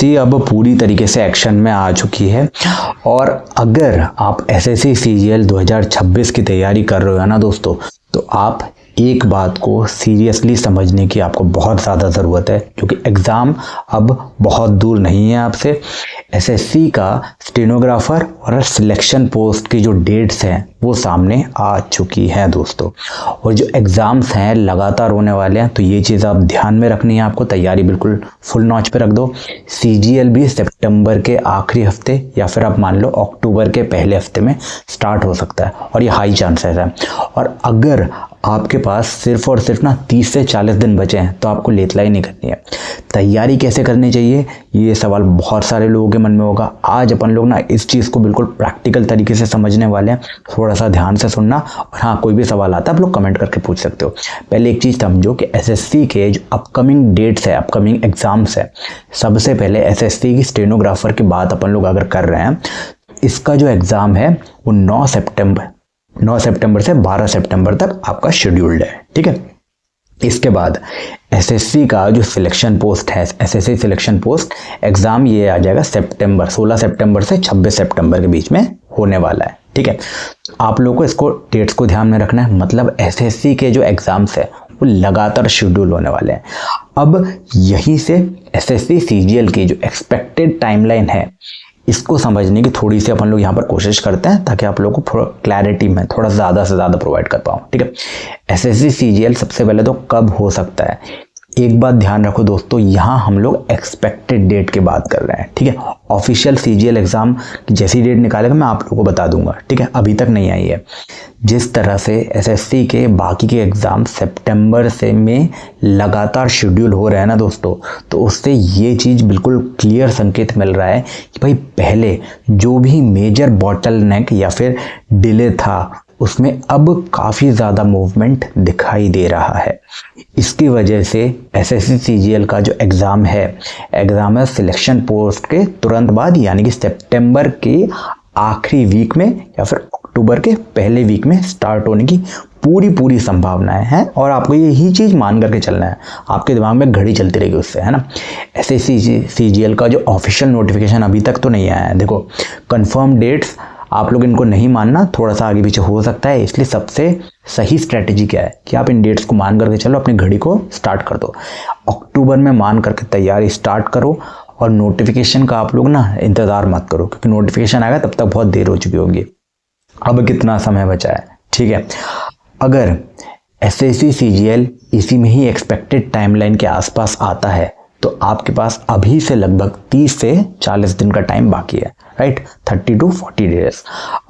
SSC अब पूरी तरीके से एक्शन में आ चुकी है। और अगर आप एसएससी सीजीएल 2026 की तैयारी कर रहे हो ना दोस्तों, तो आप एक बात को सीरियसली समझने की आपको बहुत ज़्यादा ज़रूरत है, क्योंकि एग्ज़ाम अब बहुत दूर नहीं है आपसे। एसएससी का स्टेनोग्राफर और सिलेक्शन पोस्ट की जो डेट्स हैं वो सामने आ चुकी हैं दोस्तों, और जो एग्ज़ाम्स हैं लगातार होने वाले हैं, तो ये चीज़ आप ध्यान में रखनी है। आपको तैयारी बिल्कुल फुल नॉच पे रख दो। सीजीएल भी सितंबर के आखिरी हफ्ते या फिर आप मान लो अक्टूबर के पहले हफ्ते में स्टार्ट हो सकता है, और ये हाई चांसेस है। और अगर आपके पास सिर्फ और सिर्फ ना 30 से 40 दिन बचे हैं, तो आपको लेतलाई नहीं करनी है। तैयारी कैसे करनी चाहिए, ये सवाल बहुत सारे लोगों के मन में होगा। आज अपन लोग ना इस चीज़ को बिल्कुल प्रैक्टिकल तरीके से समझने वाले हैं। थोड़ा सा ध्यान से सुनना, और हाँ, कोई भी सवाल आता है आप लोग कमेंट करके पूछ सकते हो। पहले एक चीज़ समझो कि एसएससी के जो अपकमिंग डेट्स है, अपकमिंग एग्जाम्स है, सबसे पहले एसएससी की स्टेनोग्राफर की बात अपन लोग अगर कर रहे हैं, इसका जो एग्ज़ाम है वो 9 सितंबर से 12 सितंबर तक आपका शेड्यूल्ड है, ठीक है। इसके बाद एसएससी का जो सिलेक्शन पोस्ट है, एसएससी सिलेक्शन पोस्ट एग्ज़ाम, ये आ जाएगा 16 सितंबर से 26 सितंबर के बीच में होने वाला है, ठीक है। आप लोगों को इसको डेट्स को ध्यान में रखना है। मतलब एसएससी के जो एग्ज़ाम्स है वो लगातार शेड्यूल होने वाले हैं। अब यहीं से एसएससी सीजीएल की जो एक्सपेक्टेड टाइमलाइन है, इसको समझने की थोड़ी सी अपन लोग यहाँ पर कोशिश करते हैं, ताकि आप लोगों को क्लैरिटी में थोड़ा ज़्यादा से ज़्यादा प्रोवाइड कर पाऊँ, ठीक है। एसएससी सीजीएल सबसे पहले तो कब हो सकता है, एक बात ध्यान रखो दोस्तों, यहाँ हम लोग एक्सपेक्टेड डेट की बात कर रहे हैं, ठीक है। ऑफिशियल सीजीएल एग्ज़ाम की जैसी डेट निकालेगा मैं आप लोगों को बता दूंगा, ठीक है। अभी तक नहीं आई है। जिस तरह से एसएससी के बाकी के एग्ज़ाम सितंबर से में लगातार शेड्यूल हो रहे हैं ना दोस्तों, तो उससे ये चीज़ बिल्कुल क्लियर संकेत मिल रहा है कि भाई पहले जो भी मेजर बॉटलनेक या फिर डिले था, उसमें अब काफ़ी ज़्यादा मूवमेंट दिखाई दे रहा है। इसकी वजह से एसएससी सीजीएल का जो एग्ज़ाम है सिलेक्शन पोस्ट के तुरंत बाद, यानी कि सितंबर के आखिरी वीक में या फिर अक्टूबर के पहले वीक में स्टार्ट होने की पूरी संभावनाएं हैं। और आपको यही चीज़ मान करके चलना है, आपके दिमाग में घड़ी चलती रहेगी उससे, है ना। एसएससी सीजीएल का जो ऑफिशियल नोटिफिकेशन अभी तक तो नहीं आया है। देखो, कंफर्म डेट्स आप लोग इनको नहीं मानना, थोड़ा सा आगे पीछे हो सकता है, इसलिए सबसे सही स्ट्रैटेजी क्या है कि आप इन डेट्स को मान करके चलो, अपनी घड़ी को स्टार्ट कर दो। अक्टूबर में मान करके तैयारी स्टार्ट करो, और नोटिफिकेशन का आप लोग ना इंतज़ार मत करो, क्योंकि नोटिफिकेशन आएगा तब तक बहुत देर हो चुकी होगी। अब कितना समय बचा है, ठीक है। अगर एसएससी सीजीएल इसी में ही एक्सपेक्टेड टाइमलाइन के आसपास आता है, तो आपके पास अभी से लगभग 30 से 40 दिन का टाइम बाकी है, राइट। 30 to 40 days.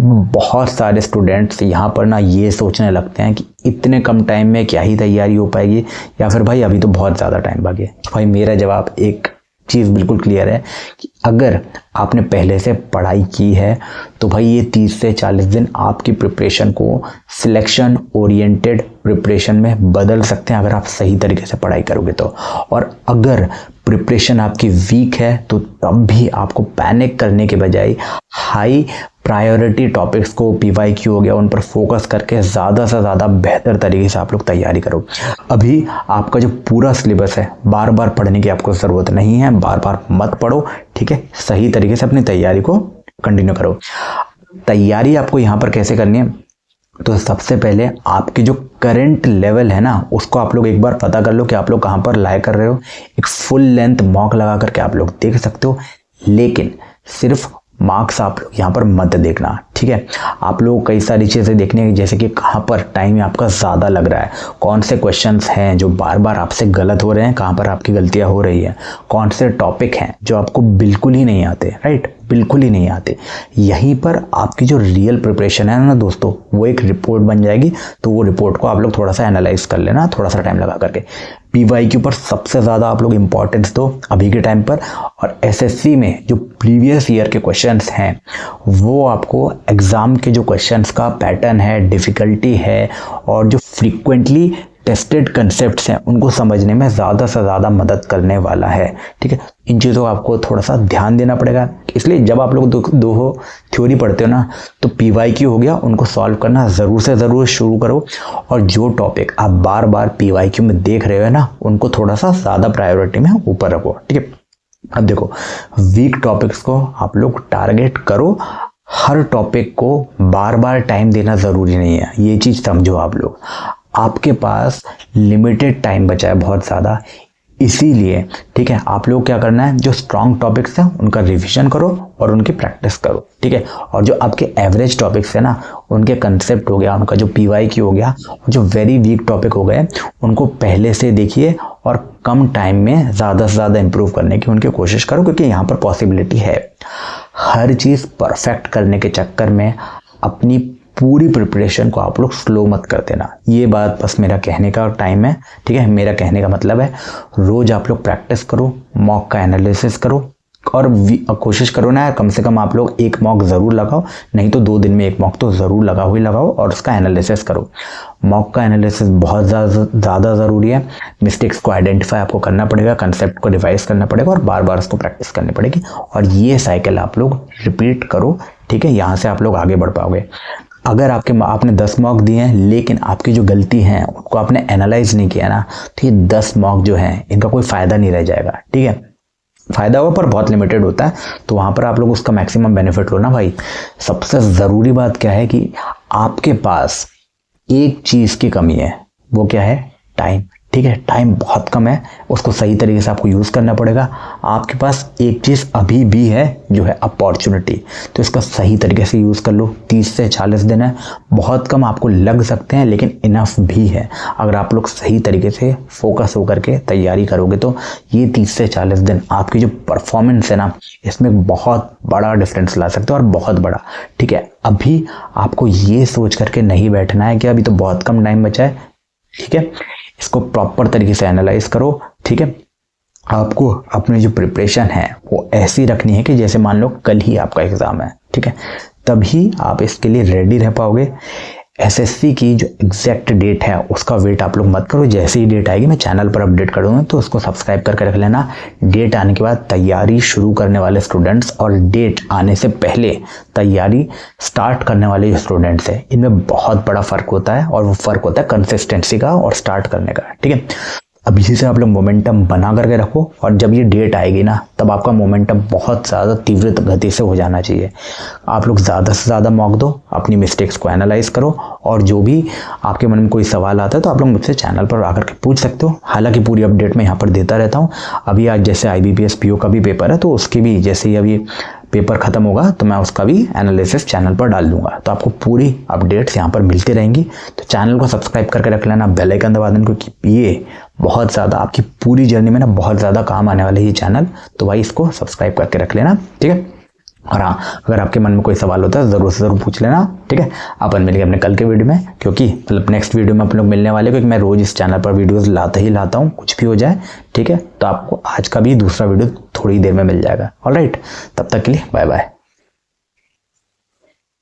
बहुत सारे स्टूडेंट्स यहाँ पर ना ये सोचने लगते हैं कि इतने कम टाइम में क्या ही तैयारी हो पाएगी, या फिर भाई अभी तो बहुत ज़्यादा टाइम बाकी है। भाई मेरा जवाब एक चीज़ बिल्कुल क्लियर है कि अगर आपने पहले से पढ़ाई की है, तो भाई ये 30 से 40 दिन आपकी प्रिपरेशन को सिलेक्शन ओरिएंटेड प्रिपरेशन में बदल सकते हैं, अगर आप सही तरीके से पढ़ाई करोगे तो। और अगर प्रिपरेशन आपकी वीक है, तो तब भी आपको पैनिक करने के बजाय हाई प्रायोरिटी टॉपिक्स को, पीवाईक्यू हो गया, उन पर फोकस करके ज़्यादा से ज़्यादा बेहतर तरीके से आप लोग तैयारी करो। अभी आपका जो पूरा सिलेबस है, बार बार पढ़ने की आपको ज़रूरत नहीं है, बार बार मत पढ़ो, ठीक है। सही तरीके से अपनी तैयारी को कंटिन्यू करो। तैयारी आपको यहाँ पर कैसे करनी है, तो सबसे पहले आपके जो करंट लेवल है ना, उसको आप लोग एक बार पता कर लो कि आप लोग कहाँ पर लाए कर रहे हो। एक फुल लेंथ मॉक लगा करके आप लोग देख सकते हो, लेकिन सिर्फ मार्क्स आप लोग यहाँ पर मत देखना, ठीक है। आप लोग कई सारी चीज़ें देखने की, जैसे कि कहाँ पर टाइम आपका ज़्यादा लग रहा है, कौन से क्वेश्चंस हैं जो बार बार आपसे गलत हो रहे हैं, कहाँ पर आपकी गलतियाँ हो रही है, कौन से टॉपिक हैं जो आपको बिल्कुल ही नहीं आते, राइट, बिल्कुल ही नहीं आते। यहीं पर आपकी जो रियल प्रिपरेशन है ना दोस्तों, वो एक रिपोर्ट बन जाएगी। तो वो रिपोर्ट को आप लोग थोड़ा सा एनालाइज कर लेना, थोड़ा सा टाइम लगा करके। पीवाईक्यू पर सबसे ज़्यादा आप लोग इंपॉर्टेंस दो अभी के टाइम पर। और एसएससी में जो प्रीवियस ईयर के क्वेश्चंस हैं, वो आपको एग्ज़ाम के जो क्वेश्चंस का पैटर्न है, डिफ़िकल्टी है, और जो फ्रीक्वेंटली टेस्टेड कंसेप्ट्स हैं, उनको समझने में ज़्यादा से ज़्यादा मदद करने वाला है, ठीक है। इन चीज़ों को आपको थोड़ा सा ध्यान देना पड़ेगा। इसलिए जब आप लोग दो थ्योरी पढ़ते हो ना, तो पीवाईक्यू हो गया, उनको सॉल्व करना ज़रूर से ज़रूर शुरू करो। और जो टॉपिक आप बार बार पीवाईक्यू में देख रहे हो ना, उनको थोड़ा सा ज़्यादा प्रायोरिटी में ऊपर रखो, ठीक है। अब देखो, वीक टॉपिक्स को आप लोग टारगेट करो, हर टॉपिक को बार बार टाइम देना ज़रूरी नहीं है, ये चीज़ समझो आप लोग। आपके पास लिमिटेड टाइम बचा है बहुत ज़्यादा, इसीलिए ठीक है आप लोग क्या करना है, जो स्ट्रॉन्ग टॉपिक्स हैं उनका रिवीजन करो और उनकी प्रैक्टिस करो, ठीक है। और जो आपके एवरेज टॉपिक्स हैं ना, उनके कंसेप्ट हो गया, उनका जो PYQ हो गया, जो वेरी वीक टॉपिक हो गए, उनको पहले से देखिए और कम टाइम में ज़्यादा से ज़्यादा इंप्रूव करने की उनकी कोशिश करो, क्योंकि यहाँ पर पॉसिबिलिटी है। हर चीज़ परफेक्ट करने के चक्कर में अपनी पूरी प्रिपरेशन को आप लोग स्लो मत कर देना। ये बात बस मेरा कहने का टाइम है, ठीक है। मेरा कहने का मतलब है रोज़ आप लोग प्रैक्टिस करो, मॉक का एनालिसिस करो और कोशिश करो ना कम से कम आप लोग एक मॉक ज़रूर लगाओ, नहीं तो 2 दिन में एक मॉक तो ज़रूर लगाओ और उसका एनालिसिस करो। मॉक का एनालिसिस बहुत ज़्यादा ज़रूरी है। मिस्टेक्स को आइडेंटिफाई आपको करना पड़ेगा, कंसेप्ट को रिवाइज करना पड़ेगा और बार बार उसको प्रैक्टिस करनी पड़ेगी, और ये साइकिल आप लोग रिपीट करो, ठीक है। यहाँ से आप लोग आगे बढ़ पाओगे। अगर आपने 10 मॉक दिए हैं लेकिन आपकी जो गलती है उनको आपने एनालाइज नहीं किया ना, तो ये 10 मॉक जो हैं इनका कोई फ़ायदा नहीं रह जाएगा, ठीक है। फ़ायदा होगा पर बहुत लिमिटेड होता है, तो वहाँ पर आप लोग उसका मैक्सिमम बेनिफिट लो ना भाई। सबसे ज़रूरी बात क्या है कि आपके पास एक चीज़ की कमी है, वो क्या है, टाइम, ठीक है। टाइम बहुत कम है, उसको सही तरीके से आपको यूज़ करना पड़ेगा। आपके पास एक चीज़ अभी भी है जो है अपॉर्चुनिटी, तो इसका सही तरीके से यूज़ कर लो। 30 से 40 दिन है, बहुत कम आपको लग सकते हैं लेकिन इनफ भी है। अगर आप लोग सही तरीके से फोकस होकर के तैयारी करोगे तो ये 30 से 40 दिन आपकी जो परफॉर्मेंस है ना, इसमें बहुत बड़ा डिफरेंस ला सकते हो, और बहुत बड़ा, ठीक है। अभी आपको ये सोच करके नहीं बैठना है कि अभी तो बहुत कम टाइम बचा है, ठीक है। इसको प्रॉपर तरीके से एनालाइज करो, ठीक है। आपको अपनी जो प्रिपरेशन है वो ऐसी रखनी है कि जैसे मान लो कल ही आपका एग्ज़ाम है, ठीक है, तभी आप इसके लिए रेडी रह पाओगे। SSC की जो एग्जैक्ट डेट है उसका वेट आप लोग मत करो, जैसे ही डेट आएगी मैं चैनल पर अपडेट कर दूँगा, तो उसको सब्सक्राइब करके रख लेना। डेट आने के बाद तैयारी शुरू करने वाले स्टूडेंट्स और डेट आने से पहले तैयारी स्टार्ट करने वाले जो स्टूडेंट्स हैं, इनमें बहुत बड़ा फ़र्क होता है, और वो फ़र्क होता है कंसिस्टेंसी का और स्टार्ट करने का, ठीक है। अभी से आप लोग मोमेंटम बना करके रखो, और जब ये डेट आएगी ना तब आपका मोमेंटम बहुत ज़्यादा तीव्र गति से हो जाना चाहिए। आप लोग ज़्यादा से ज़्यादा मॉक दो, अपनी मिस्टेक्स को एनालाइज करो, और जो भी आपके मन में कोई सवाल आता है तो आप लोग मुझसे चैनल पर आकर के पूछ सकते हो। हालांकि पूरी अपडेट मैं यहाँ पर देता रहता हूँ। अभी आज जैसे IBPS PO का भी पेपर है, तो उसके भी जैसे ही अभी पेपर ख़त्म होगा तो मैं उसका भी एनालिसिस चैनल पर डाल दूंगा, तो आपको पूरी अपडेट्स यहाँ पर मिलती रहेंगी। तो चैनल को सब्सक्राइब करके रख लेना, बेल आइकन दबा देना, क्योंकि ये बहुत ज़्यादा आपकी पूरी जर्नी में ना बहुत ज़्यादा काम आने वाला है ये चैनल, तो भाई इसको सब्सक्राइब करके रख लेना, ठीक है। और हाँ, अगर आपके मन में कोई सवाल होता है ज़रूर से ज़रूर पूछ लेना, ठीक है। अपन मिलेंगे अपने कल के वीडियो में, क्योंकि मतलब नेक्स्ट वीडियो में अपन लोग मिलने वाले, क्योंकि मैं रोज़ इस चैनल पर वीडियोस लाता हूँ, कुछ भी हो जाए, ठीक है। तो आपको आज का भी दूसरा वीडियो थोड़ी देर में मिल जाएगा। ऑलराइट, तब तक के लिए बाय बाय।